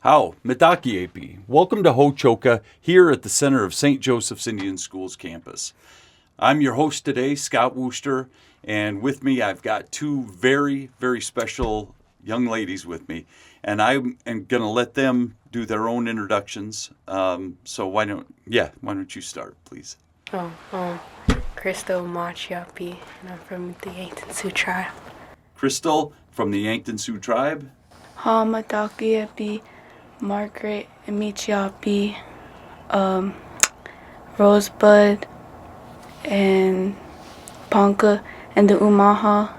How, Medakiepi. Welcome to Hóčhoka, here at the center of St. Joseph's Indian Schools campus. I'm your host today, Scott Wooster, and with me I've got two very, very special young ladies with me, and I'm going to let them do their own introductions. So why don't you start, please? Crystal Machiapi, and I'm from the Yankton Sioux tribe. Crystal from the Yankton Sioux tribe. Medakiepi, Margaret and Michiapi, Rosebud, and Ponca, and the Umaha,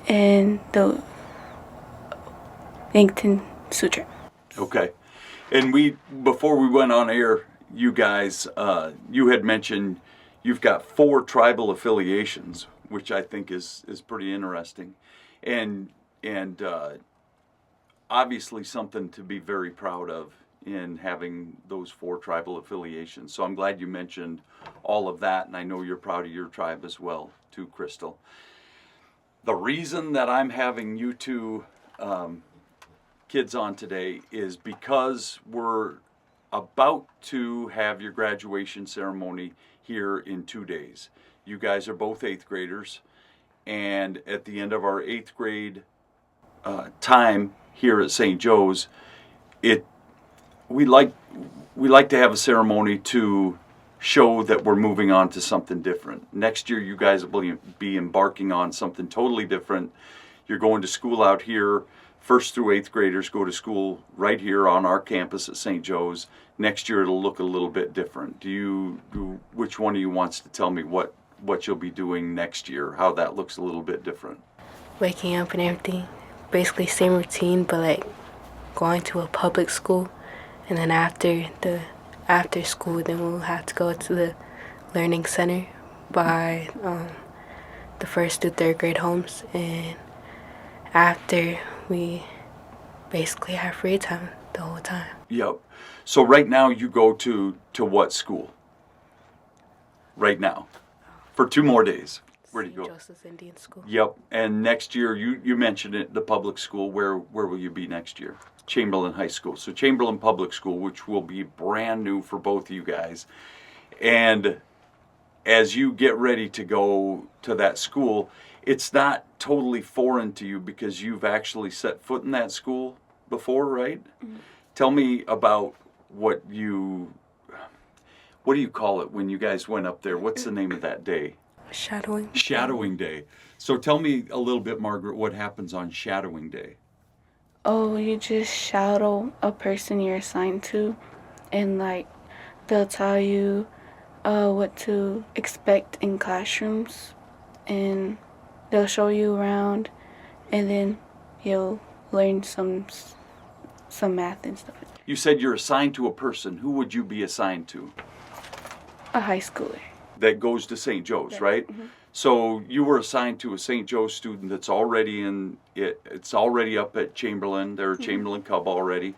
and the Yankton Sioux tribe. Okay. And before we went on air, you guys, you had mentioned you've got 4 tribal affiliations, which I think is pretty interesting. And obviously something to be very proud of in having those 4 tribal affiliations. So I'm glad you mentioned all of that, and I know you're proud of your tribe as well, too, Crystal. The reason that I'm having you two kids on today is because we're about to have your graduation ceremony here in 2 days. You guys are both 8th graders, and at the end of our 8th grade time here at St. Joe's, we like to have a ceremony to show that we're moving on to something different. Next year, you guys will be embarking on something totally different. You're going to school out here. 1st through 8th graders go to school right here on our campus at St. Joe's. Next year, it'll look a little bit different. Which one of you wants to tell me what you'll be doing next year, how that looks a little bit different? Waking up and everything. Basically same routine, but like going to a public school, and then after school, then we'll have to go to the learning center by the 1st through 3rd grade homes, and after we basically have free time the whole time. Yep. So right now you go to what school? Right now, for 2 more days. Where do you go? St. Joseph's Indian School. Yep. And next year, you mentioned it, the public school. Where will you be next year? Chamberlain High School. So Chamberlain Public School, which will be brand new for both of you guys. And as you get ready to go to that school, it's not totally foreign to you because you've actually set foot in that school before, right? Mm-hmm. Tell me about what do you call it when you guys went up there? What's the name of that day? Shadowing Day. So tell me a little bit, Margaret, what happens on Shadowing Day? Oh, you just shadow a person you're assigned to, and like they'll tell you what to expect in classrooms, and they'll show you around, and then you'll learn some math and stuff. You said you're assigned to a person. Who would you be assigned to? A high schooler. That goes to St. Joe's, right? Mm-hmm. So you were assigned to a St. Joe's student that's already it's already up at Chamberlain. They're a Chamberlain Cub already.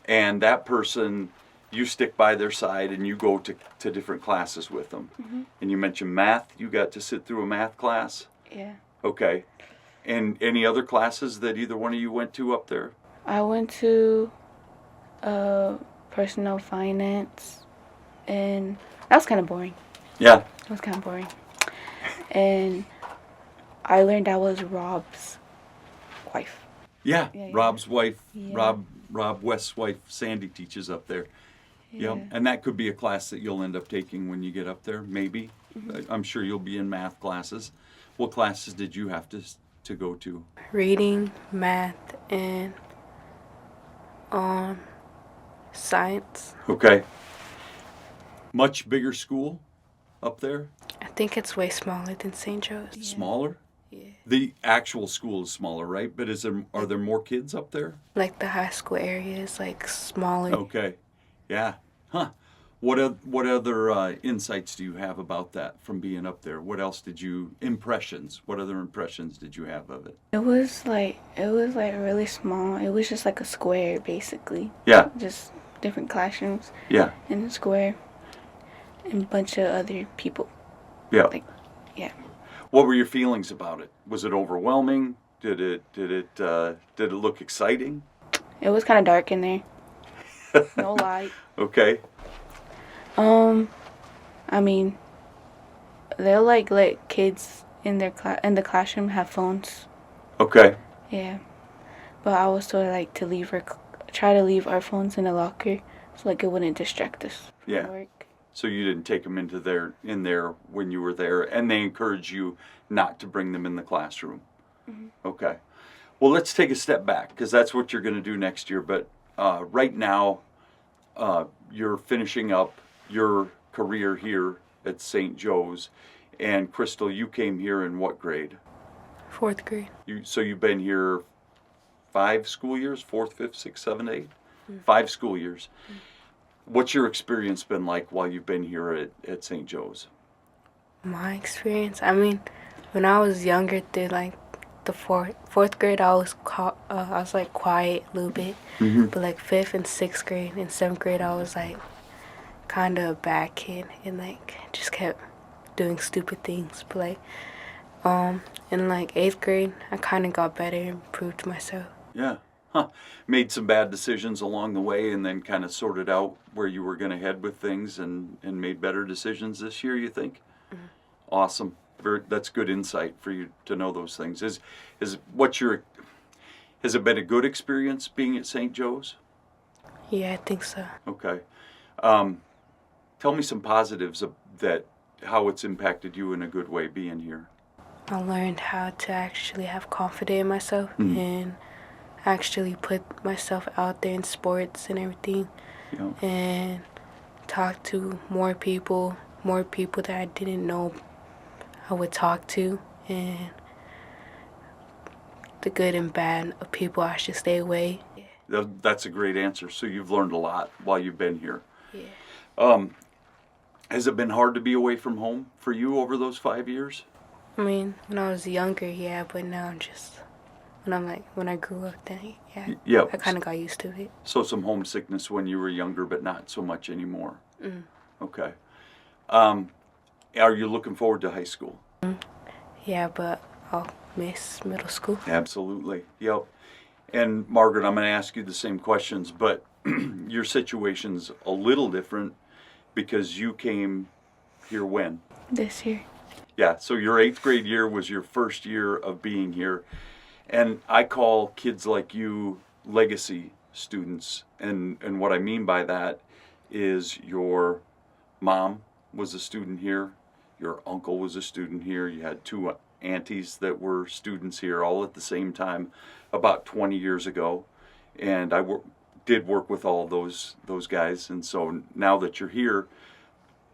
And that person, you stick by their side and you go to different classes with them. Mm-hmm. And you mentioned math. You got to sit through a math class? Yeah. Okay. And any other classes that either one of you went to up there? I went to personal finance, and that was kind of boring. Yeah. It was kind of boring. And I learned I was Rob's wife. Yeah. Yeah. Rob's wife, yeah. Rob West's wife, Sandy, teaches up there. Yeah. Yep. And that could be a class that you'll end up taking when you get up there, maybe. Mm-hmm. I'm sure you'll be in math classes. What classes did you have to go to? Reading, math, and science. Okay. Much bigger school up there? I think it's way smaller than St. Joe's. Yeah. Smaller? Yeah. The actual school is smaller, right? But are there more kids up there? Like the high school area is like smaller. Okay. Yeah. Huh. What other insights do you have about that from being up there? What else impressions? What other impressions did you have of it? It was like really small. It was just like a square, basically. Yeah. Just different classrooms. Yeah. In a square, and a bunch of other people. Yeah. Like, yeah. What were your feelings about it? Was it overwhelming? Did it look exciting? It was kind of dark in there. No light. Okay. I mean, they'll like let kids in their in the classroom have phones. Okay. Yeah, but I was told like to try to leave our phones in the locker, so like it wouldn't distract us from Yeah. work. So you didn't take them in there when you were there, and they encourage you not to bring them in the classroom. Okay. Well, let's take a step back because that's what you're going to do next year. But right now, you're finishing up your career here at St. Joe's, and Crystal, you came here in what grade? 4th grade. So you've been here 5 school years, 4th, 5th, 6th, 7th, 8th? 5 school years. What's your experience been like while you've been here at St. Joe's? My experience, I mean, when I was younger, through like the fourth grade, I was like quiet a little bit, but like 5th and 6th grade and 7th grade, I was like kind of a bad kid and like just kept doing stupid things. But like in like 8th grade, I kind of got better and improved myself. Yeah. Huh. Made some bad decisions along the way and then kind of sorted out where you were going to head with things and made better decisions this year, you think? Awesome. That's good insight for you to know those things. Has it been a good experience being at St. Joe's? Yeah, I think so. Okay. Tell me some positives of that, how it's impacted you in a good way being here. I learned how to actually have confidence in myself and actually put myself out there in sports and everything, and talk to more people that I didn't know I would talk to, and the good and bad of people I should stay away. That's a great answer. So you've learned a lot while you've been here. Yeah. Has it been hard to be away from home for you over those 5 years? I mean, when I was younger, yeah, but now when I grew up, then Yeah. I kind of got used to it. So some homesickness when you were younger, but not so much anymore. Okay. Are you looking forward to high school? Yeah, but I'll miss middle school. Absolutely. Yep. And Margaret, I'm going to ask you the same questions, but your situation's a little different because you came here when? This year. Yeah, so your 8th grade year was your first year of being here. And I call kids like you legacy students. And what I mean by that is your mom was a student here, your uncle was a student here, you had 2 aunties that were students here all at the same time about 20 years ago. And I did work with all those guys. And so now that you're here,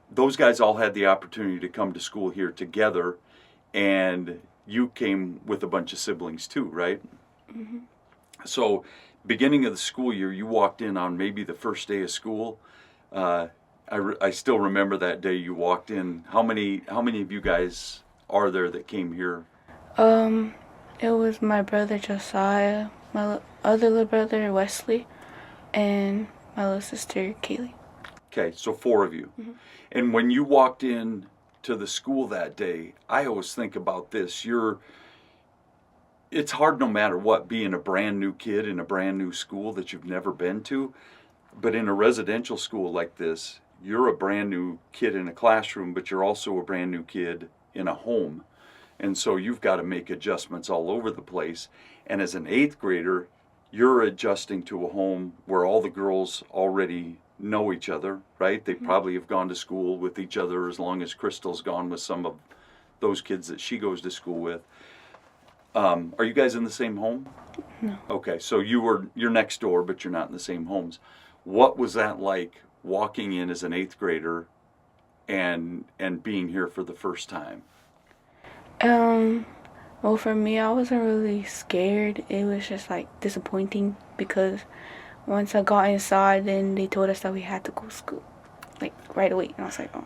those guys all had the opportunity to come to school here together, and you came with a bunch of siblings too, right? So beginning of the school year, you walked in on maybe the first day of school. I still remember that day you walked in. How many of you guys are there that came here? It was my brother Josiah, my other little brother Wesley, and my little sister Kaylee. Okay, so 4 of you. And when you walked in to the school that day, I always think about this. It's hard no matter what, being a brand new kid in a brand new school that you've never been to. But in a residential school like this, you're a brand new kid in a classroom, but you're also a brand new kid in a home. And so you've got to make adjustments all over the place. And as an 8th grader, you're adjusting to a home where all the girls already know each other, right? They probably have gone to school with each other as long as Crystal's gone with some of those kids that she goes to school with. Are you guys in the same home? No. Okay, so you're next door, but you're not in the same homes. What was that like walking in as an 8th grader and being here for the first time? Well, for me, I wasn't really scared. It was just like disappointing because once I got inside, then they told us that we had to go to school, like right away. And I was like, oh.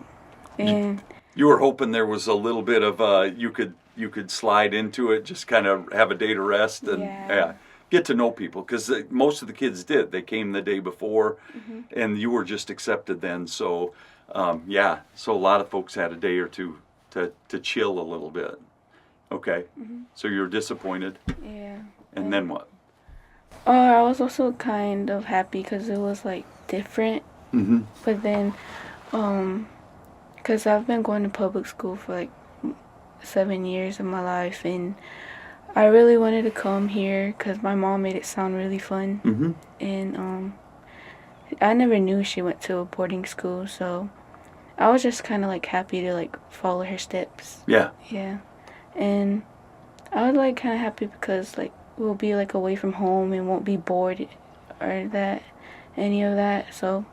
And you were hoping there was a little bit of you could slide into it, just kind of have a day to rest and get to know people, because most of the kids did. They came the day before, and you were just accepted then. So so a lot of folks had a day or two to chill a little bit. Okay, so you're disappointed. Yeah. And then what? I was also kind of happy because it was like different. Mm-hmm. But then, because I've been going to public school for like 7 years of my life, and I really wanted to come here because my mom made it sound really fun. Mm-hmm. And I never knew she went to a boarding school, so I was just kind of like happy to like follow her steps. Yeah. Yeah. And I was like kind of happy because like we'll be like away from home and won't be bored or any of that. So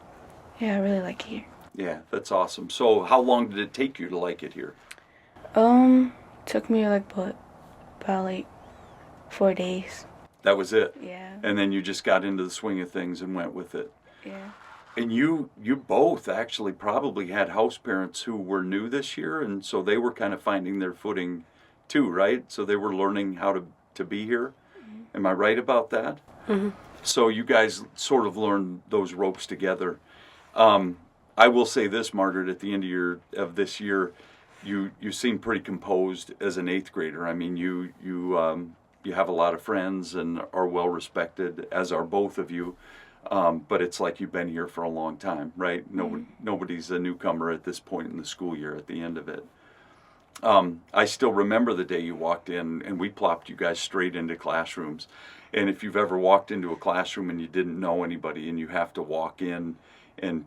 yeah, I really like it here. Yeah, that's awesome. So how long did it take you to like it here? Took me like about like 4 days. That was it? Yeah. And then you just got into the swing of things and went with it. Yeah. And you both actually probably had house parents who were new this year, and so they were kind of finding their footing too, right? So they were learning how to be here. Mm-hmm. Am I right about that? Mm-hmm. So you guys sort of learned those ropes together. I will say this, Margaret, at the end of this year, you seem pretty composed as an 8th grader. I mean, you have a lot of friends and are well respected, as are both of you. But it's like you've been here for a long time, right? Nobody's a newcomer at this point in the school year at the end of it. I still remember the day you walked in and we plopped you guys straight into classrooms. And if you've ever walked into a classroom and you didn't know anybody and you have to walk in and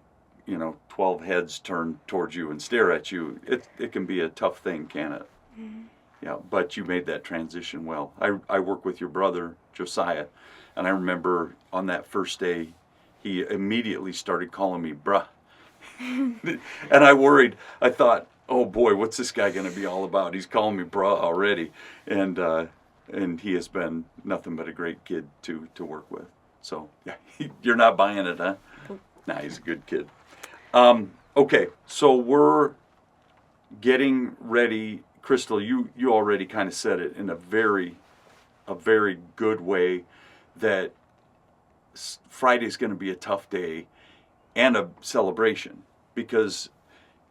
12 heads turn towards you and stare at you, it can be a tough thing, can it? Mm-hmm. Yeah, but you made that transition well. I work with your brother, Josiah, and I remember on that first day, he immediately started calling me bruh. And I worried. I thought, oh boy, what's this guy going to be all about? He's calling me bruh already. And he has been nothing but a great kid to work with. So, yeah, you're not buying it, huh? Nah, he's a good kid. Okay, so we're getting ready. Crystal, you already kind of said it in a very good way, that Friday's going to be a tough day and a celebration because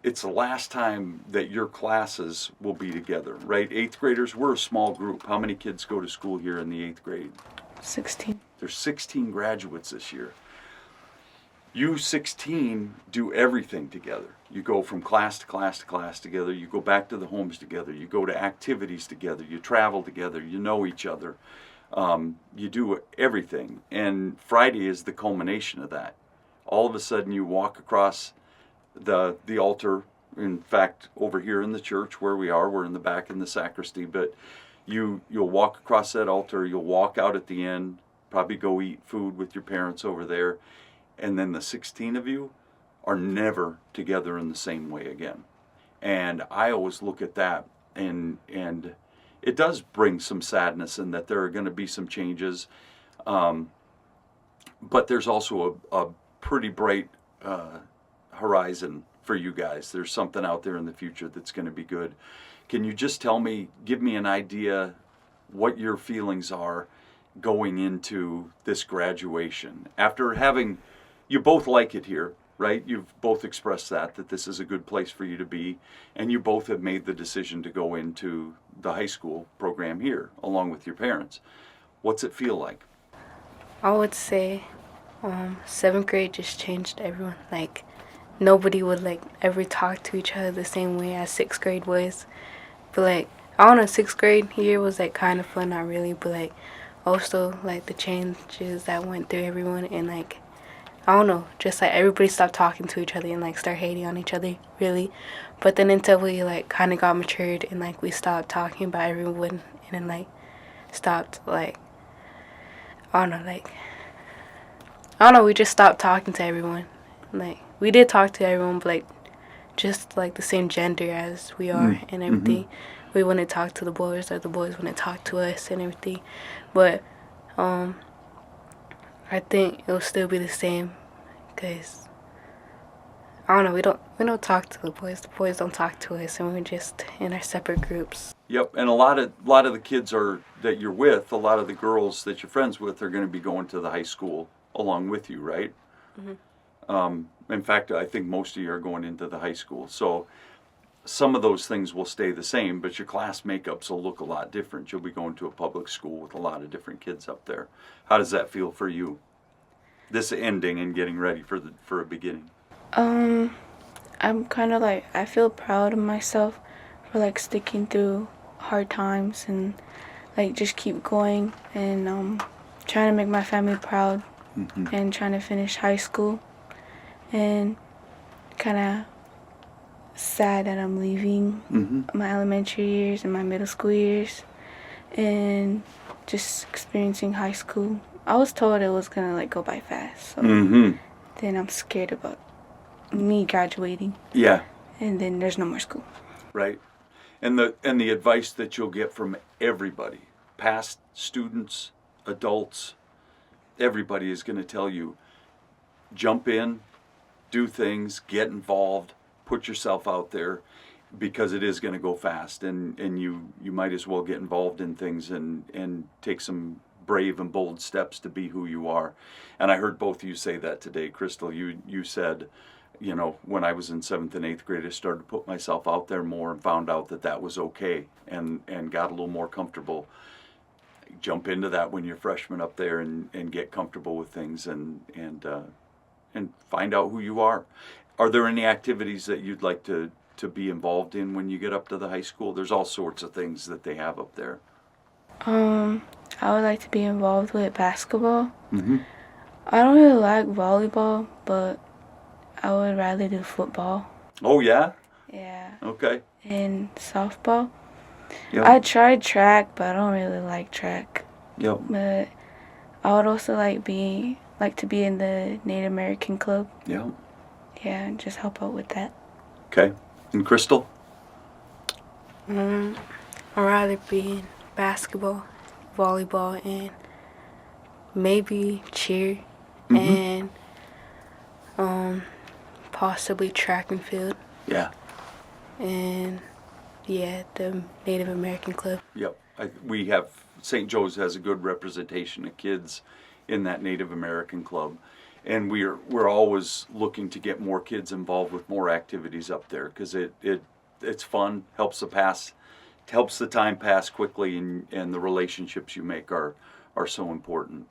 it's the last time that your classes will be together, right? 8th graders, we're a small group. How many kids go to school here in the 8th grade? 16. There's 16 graduates this year. You 16 do everything together. You go from class to class to class together. You go back to the homes together. You go to activities together. You travel together. You know each other. You do everything. And Friday is the culmination of that. All of a sudden you walk across the altar. In fact, over here in the church where we are, we're in the back in the sacristy, but you'll walk across that altar. You'll walk out at the end, probably go eat food with your parents over there. And then the 16 of you are never together in the same way again. And I always look at that, and it does bring some sadness in that there are going to be some changes. But there's also a pretty bright horizon for you guys. There's something out there in the future that's going to be good. Can you just give me an idea what your feelings are going into this graduation? After you both like it here, right? You've both expressed that this is a good place for you to be, and you both have made the decision to go into the high school program here, along with your parents. What's it feel like? I would say 7th grade just changed everyone. Like, nobody would like ever talk to each other the same way as 6th grade was. But like, I don't know, 6th grade year was like kind of fun, not really, but like also like the changes that went through everyone, and like, I don't know, just like everybody stopped talking to each other and like start hating on each other, really. But then until we like kind of got matured and like we stopped talking about everyone, and then like stopped like, I don't know, we just stopped talking to everyone. Like, we did talk to everyone, but like just like the same gender as we are and everything. Mm-hmm. We wouldn't talk to the boys, or the boys wouldn't talk to us and everything. But I think it'll still be the same, because I don't know, we don't talk to the boys don't talk to us, and we're just in our separate groups. Yep, and a lot of the kids that you're with, a lot of the girls that you're friends with are going to be going to the high school along with you, right? Mm-hmm. In fact, I think most of you are going into the high school, so some of those things will stay the same, but your class makeups will look a lot different. You'll be going to a public school with a lot of different kids up there. How does that feel for you? this ending and getting ready for a beginning? I'm kind of like, I feel proud of myself for like sticking through hard times and like just keep going and trying to make my family proud and trying to finish high school, and kind of sad that I'm leaving my elementary years and my middle school years and just experiencing high school. I was told it was gonna like go by fast, so then I'm scared about me graduating. Yeah. And then there's no more school. Right. And the advice that you'll get from everybody, past students, adults, everybody is going to tell you, jump in, do things, get involved, put yourself out there, because it is going to go fast, and you might as well get involved in things and take some brave and bold steps to be who you are. And I heard both of you say that today. Crystal, you said, you know, when I was in 7th and 8th grade, I started to put myself out there more and found out that was okay, and got a little more comfortable. Jump into that when you're freshmen up there and get comfortable with things and find out who you are. Are there any activities that you'd like to be involved in when you get up to the high school? There's all sorts of things that they have up there. I would like to be involved with basketball. I don't really like volleyball, but I would rather do football. Oh, yeah? Yeah. Okay. And softball. Yep. I tried track, but I don't really like track. Yep. But I would also like to be in the Native American club. Yep. Yeah, and just help out with that. Okay. And Crystal? I'd rather be in basketball, volleyball, and maybe cheer, and possibly track and field. Yeah. And yeah, the Native American club. Yep. We have, St. Joe's has a good representation of kids in that Native American club. And we're always looking to get more kids involved with more activities up there, because it's fun, helps the time pass quickly, and the relationships you make are so important.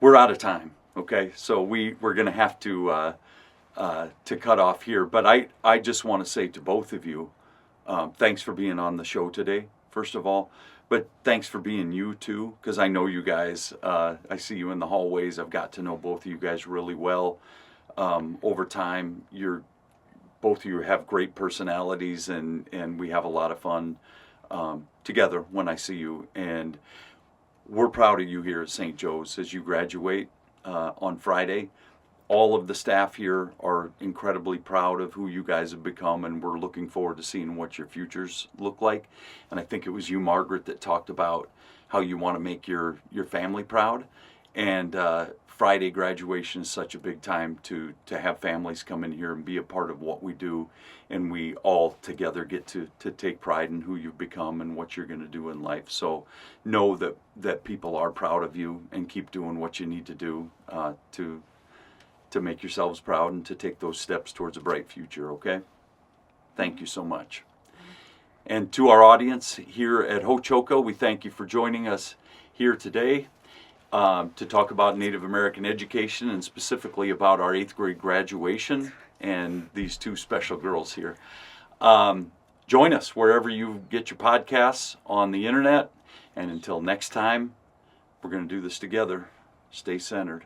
We're out of time, okay? So we're going to have to cut off here. But I just want to say to both of you, thanks for being on the show today, first of all. But thanks for being you too, because I know you guys. I see you in the hallways. I've got to know both of you guys really well. Over time, both of you have great personalities, and we have a lot of fun together when I see you. And we're proud of you here at St. Joe's as you graduate on Friday. All of the staff here are incredibly proud of who you guys have become, and we're looking forward to seeing what your futures look like. And I think it was you, Margaret, that talked about how you want to make your family proud. And Friday graduation is such a big time to have families come in here and be a part of what we do, and we all together get to take pride in who you've become and what you're going to do in life. So know that people are proud of you, and keep doing what you need to do to make yourselves proud and to take those steps towards a bright future, okay? Thank you so much. And to our audience here at Hóčhoka, we thank you for joining us here today to talk about Native American education, and specifically about our 8th grade graduation and these two special girls here. Join us wherever you get your podcasts on the internet. And until next time, we're going to do this together. Stay centered.